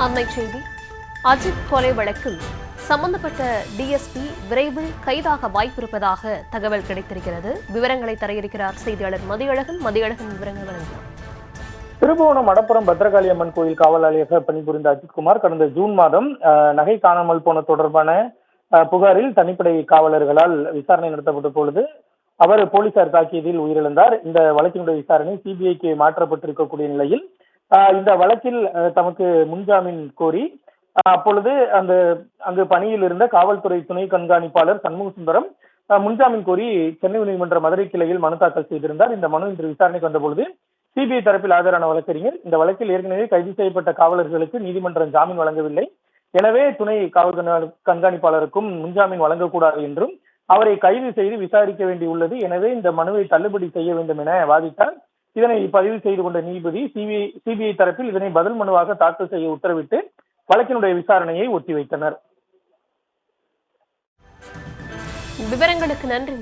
அண்மை செய்தி. அஜித் கொலை வழக்கில் சம்பந்தப்பட்ட டிஎஸ்பி விரைவில் கைதாக வாய்ப்பிருப்பதாக தகவல் கிடைத்திருக்கிறது. விவரங்களை தர இருக்கிறார் செய்தியாளர் மதியழகன். விவரங்கள் வழங்குகிறார். திருபுவனம் மடப்புறம் பத்ரகாளி அம்மன் கோயில் காவலாளியாக பணிபுரிந்த அஜித்குமார் கடந்த ஜூன் மாதம் நகை காணாமல் போன தொடர்பான புகாரில் தனிப்படை காவலர்களால் விசாரணை நடத்தப்பட்ட பொழுது அவர் போலீசார் தாக்கியதில் உயிரிழந்தார். இந்த வழக்கினுடைய விசாரணை சிபிஐக்கு மாற்றப்பட்டிருக்கக்கூடிய நிலையில் இந்த வழக்கில் தமக்கு முன்ஜாமீன் கோரி அப்பொழுது அங்கு பணியில் இருந்த காவல்துறை துணை கண்காணிப்பாளர் சண்முக சுந்தரம் முன்ஜாமீன் கோரி சென்னை உயர்நீதிமன்ற மதுரை கிளையில் மனு தாக்கல் செய்திருந்தார். இந்த மனு இன்று விசாரணைக்கு வந்தபொழுது சிபிஐ தரப்பில் ஆஜரான வழக்கறிஞர் இந்த வழக்கில் ஏற்கனவே கைது செய்யப்பட்ட காவலர்களுக்கு நீதிமன்றம் ஜாமீன் வழங்கவில்லை, எனவே துணை காவல் கண்காணிப்பாளருக்கும் முன்ஜாமீன் வழங்கக்கூடாது என்றும் அவரை கைது செய்து விசாரிக்க வேண்டியுள்ளது, எனவே இந்த மனுவை தள்ளுபடி செய்ய வேண்டும் என வாதிட்டார். இதனை பதிவு செய்து கொண்ட நீதிபதி சிபிஐ தரப்பில் இதனை பதில் மனுவாக தாக்கல் செய்ய உத்தரவிட்டு வழக்கினுடைய விசாரணையை ஒத்திவைத்தனர். விவரங்களுக்கு நன்றி.